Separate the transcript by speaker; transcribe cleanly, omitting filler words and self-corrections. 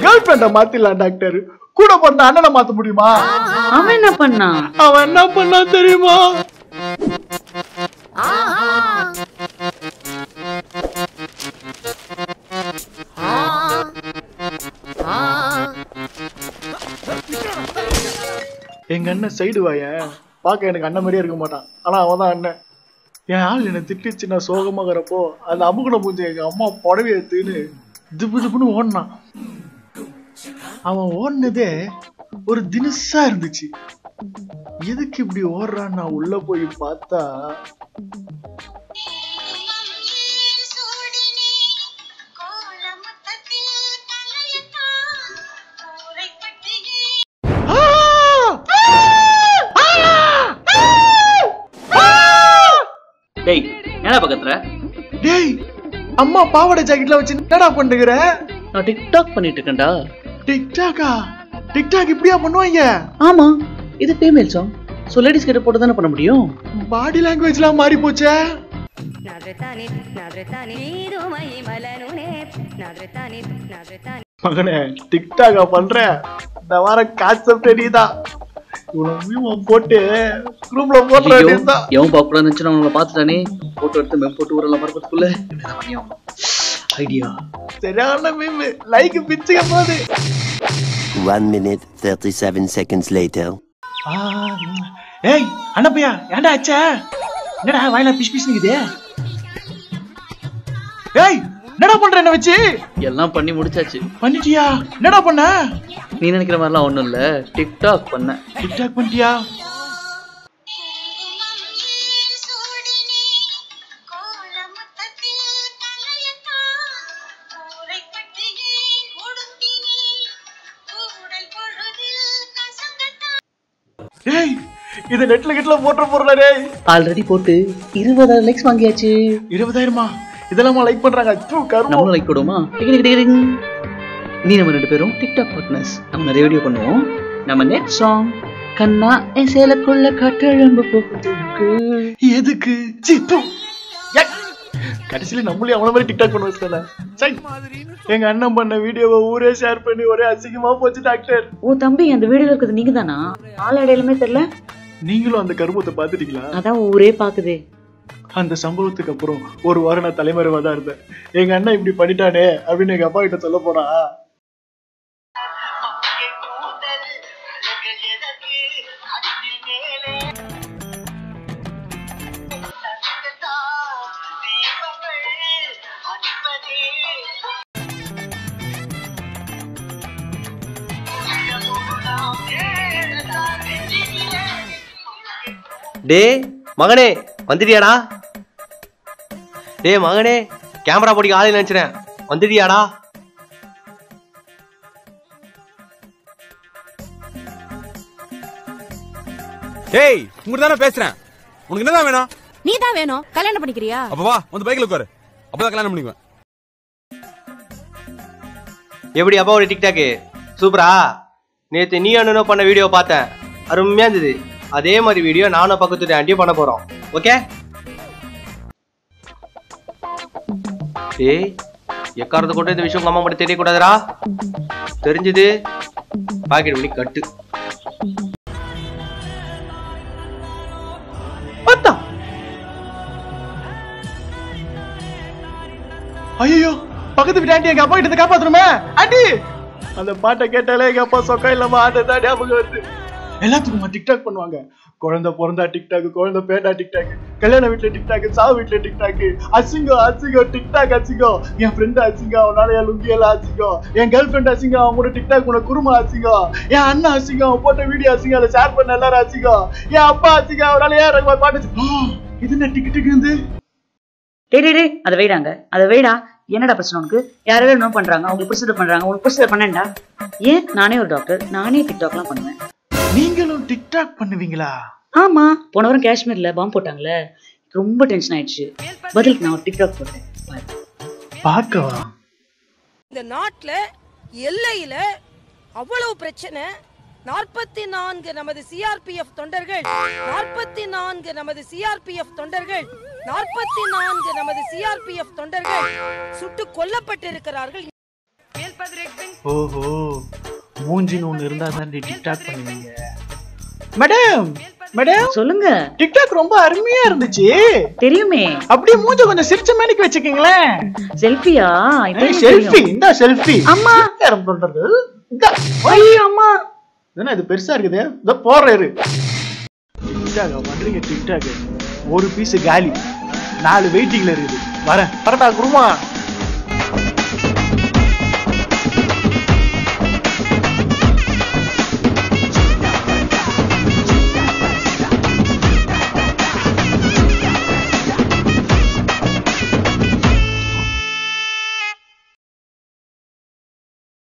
Speaker 1: Girl ஃப்ரெண்ட மாத்திடலாம் doctor. கூட பிறந்த அண்ணனை மாத்த முடியுமா?
Speaker 2: அவன் என்ன பண்ணா
Speaker 1: தெரியுமா? எங்க அண்ணன் சைடு வாய பாக்க எனக்கு அண்ணன் மாதிரியே இருக்க மாட்டான். ஆனா அவன் தான் அண்ணன். என் ஆள் என்ன திட்டுச்சு நான் சோகமாகறப்போ அந்த அமுகுன பூஞ்சி எங்க அம்மா புடவை எடுத்துன்னு திப்பு திப்புன்னு ஓடினான். அவன் ஓடினதே ஒரு தினசா இருந்துச்சு. எதுக்கு இப்படி ஓடுறான்னு நான் உள்ள போய் பார்த்தா
Speaker 2: டேய் என்னடா பக்கத்துல?
Speaker 1: டேய் அம்மா பாவாடை ஜாக்கெட்ல வச்சு என்னடா பண்ணுகிற?
Speaker 2: நான் டிக்டாக் பண்ணிட்டு இருக்கேன்டா.
Speaker 1: டிக்டாக்கா? டிக்டாக் இப்படியா பண்ணுவாங்க?
Speaker 2: ஆமா, இது ஃபீமேல் சாங். சோ லேடிஸ் கிட்ட போட்டு தானே பண்ண முடியும்.
Speaker 1: பாடி லாங்குவேஜ்லாம் மாறி போச்சே. மகனே டிக்டாக்கா பண்ற இந்த வார கான்செப்ட் நீதான். இவ்வளவு போட்டு குரூப்ல போட்டு
Speaker 2: எவன் பாப்புலா நினைச்சு அவங்கள பாத்துட்டானே. போட்டோ எடுத்து மெம் போட்டு ஊரெல்லாம் பரப்பதுக்குள்ள ஐடியா
Speaker 1: சரியான மீம் லைக் பிச்சுக்க போகுது.
Speaker 3: 1 minute 37 seconds later.
Speaker 1: ஏய் அண்ணப்பையா ஏன்டா ஆச்சா? என்னடா வாயில பிஷ் பிஷ் நிக்குது? ஏய் என்னடா பண்ற என்ன வச்சு?
Speaker 2: எல்லாம் பண்ணி முடிச்சாச்சு.
Speaker 1: பண்ணிட்டியா? என்னடா பண்ண?
Speaker 2: நீ நினைக்கிற மாதிரிலாம் ஒண்ணும் இல்ல, டிக்டாக் பண்ண.
Speaker 1: டிக்டாக் பண்ணிட்டியா? ஏய் இது நெட்ல கிட்ல போட்ற போறல டேய்.
Speaker 2: ஆல்ரெடி போட்டு 20,000 லைக்ஸ் வாங்கியாச்சு.
Speaker 1: 20,000மா? இதெல்லாம் லைக் பண்றாங்க.
Speaker 2: நம்ம லைக் போடுமா? நீ நம்ம ரெண்டு பேரும் டிக்டாக் பார்ட்னர்ஸ். நம்ம நிறைய வீடியோ பண்ணுவோம். நம்ம நெக்ஸ்ட் சாங் கண்ணா சேலக்குள்ள கட்டழம்பு போகுதுக்கு
Speaker 1: எதுக்கு சித்து கடைசியில நம்மளே அவன மாதிரி டிக்டாக் பண்ண வச்சல. சை எங்க அண்ணன் பண்ண வீடியோவை ஊரே ஷேர் பண்ணி ஒரே அசிங்கமா போச்சு டாக்டர்.
Speaker 2: ஓ தம்பி அந்த வீடியோல இருக்குது நீங்க தானா? ஆள் அடையாளமே தெரியல.
Speaker 1: நீங்களும் அந்த கருமத்தை பாத்துட்டீங்களா?
Speaker 2: அதான் ஊரே பாக்குதே.
Speaker 1: அந்த சம்பவத்துக்கு அப்புறம் ஒரு வாரம் நான் தலைமறைவா தான் இருந்தேன். எங்க அண்ணன் இப்படி பண்ணிட்டானே அப்படின்னு எங்க அப்பா கிட்ட சொல்ல போனா
Speaker 4: டே மகனே வந்துட்டியாடா? டே மகனே கேமரா போடி ஆளு நினைச்சிட்டேன். வந்துட்டியாடா?
Speaker 5: டேய் உங்க தானே பேசுறேன். உனக்கு என்னதான் வேணும்?
Speaker 6: நீ தான் வேணும். கல்யாணம் பண்ணிக்கிறியா?
Speaker 5: அப்ப வா வந்து பைக்ல உட்காரு. அப்பதான் கல்யாணம் பண்ணிக்குவேன்.
Speaker 4: எப்படி அப்பா ஒரு டிக்டாக்கு சூப்பரா? நேத்து நீ அண்ணனும் பண்ண வீடியோ பார்த்தேன், அருமையா இருந்தது. அதே மாதிரி வீடியோ நானும் பக்கத்து ஆண்டியும் பண்ண போறோம். ஓகே? ஏய் எக்காரத்தை கொண்டு இந்த விஷயம் அம்மா மட்டும் தெரியக்கூடாதுடா. தெரிஞ்சது பாக்கெட் பண்ணி கட்டு.
Speaker 1: ஐயோ பக்கத்து வீட்டு ஆண்டி எங்க அப்பா கிட்ட காப்பாத்துருமே. ஆண்டி அந்த பாட்டை கேட்டாலே எங்க அப்பா சொக்கா இல்லாம ஆட்டதான் ஞாபகம் வருது. எல்லாத்துக்கும் டிக்டாக் பண்ணுவாங்க. குழந்தை பிறந்தா டிக்டாக், குழந்தை பேண்டா டிக்டாக், கல்யாண வீட்டுல டிக்டாக், சாவு வீட்டுல டிக்டாக், அசிங்கம் அசிங்கம் டிக்டாக் அசிங்கம், என் ஃப்ரெண்ட் அசிங்கம் அவனால என் லுங்கி எல்லாம் அசிங்கம், என் கேர்ள் ஃப்ரெண்ட் அசிங்கம் அவன் கூட டிக்டாக் உன குருமா அசிங்கம், என் அண்ணன் அசிங்கம் அவன் போட்ட வீடியோ அசிங்கம் அதை ஷேர் பண்ண எல்லாரும் அசிங்கம், என் அப்பா அசிங்கம் அவனால ஏன் எனக்கு பாட்டு. இது என்ன டிக்கெட்டுக்கு இருந்து?
Speaker 2: டே அதை வைடாங்க, அதை வைடா. என்னடா பிரச்சனை உனக்கு? யாராவது என்ன பண்றாங்க, அவங்களுக்கு பிடிச்சதை பண்றாங்க, உங்களுக்கு பிடிச்சதை பண்ணேன்டா. ஏன் நானே ஒரு டாக்டர், நானே டிக்டாக்லாம் பண்ணுவேன்.
Speaker 1: நீங்களும் டிக்டாக் பண்ணுவீங்களா?
Speaker 2: ஆமா, போன வாரம் காஷ்மீர்ல பாம்பு போட்டாங்களே, ரொம்ப டென்ஷன் ஆயிடுச்சு. பதிலுக்கு நான் ஒரு டிக்டாக் போட்டேன்.
Speaker 1: பார்க்கவா?
Speaker 6: இந்த நாட்டுல எல்லையில
Speaker 7: அவ்வளவு பிரச்சனை. 44 நமது சிஆர்பிஎஃப் தொண்டர்கள் 44 நமது சிஆர்பிஎஃப் தொண்டர்கள் 44 நமது சிஆர்பிஎஃப் தொண்டர்கள் சுட்டு கொல்லப்பட்டிருக்கிறார்கள்.
Speaker 1: ஓஹோ, மூஞ்சின்னு ஒண்ணு இருந்தா தான் டிக்டாக் பண்ணுவீங்க. மேடம் மேடம்
Speaker 2: சொல்லுங்க.
Speaker 1: டிக்டாக் ரொம்ப அருமையா இருந்துச்சு.
Speaker 2: தெரியுமே.
Speaker 1: அப்படியே மூஞ்ச கொஞ்சம் சிரிச்ச மேனிக்கு வச்சுக்கீங்களேன்.
Speaker 2: செல்ஃபியா?
Speaker 1: செல்ஃபி, இந்த செல்ஃபி.
Speaker 2: அம்மா
Speaker 1: யாரும் பண்றது?
Speaker 2: ஐயோ அம்மா,
Speaker 1: என்ன இது பெருசா இருக்குது? இத போறாரு. டிக்டாக் பண்றீங்க டிக்டாக். ஒரு பீஸ் காலி, 4 வெயிட்டிங்ல இருக்குது. வரேன். பரட்டா குருமா.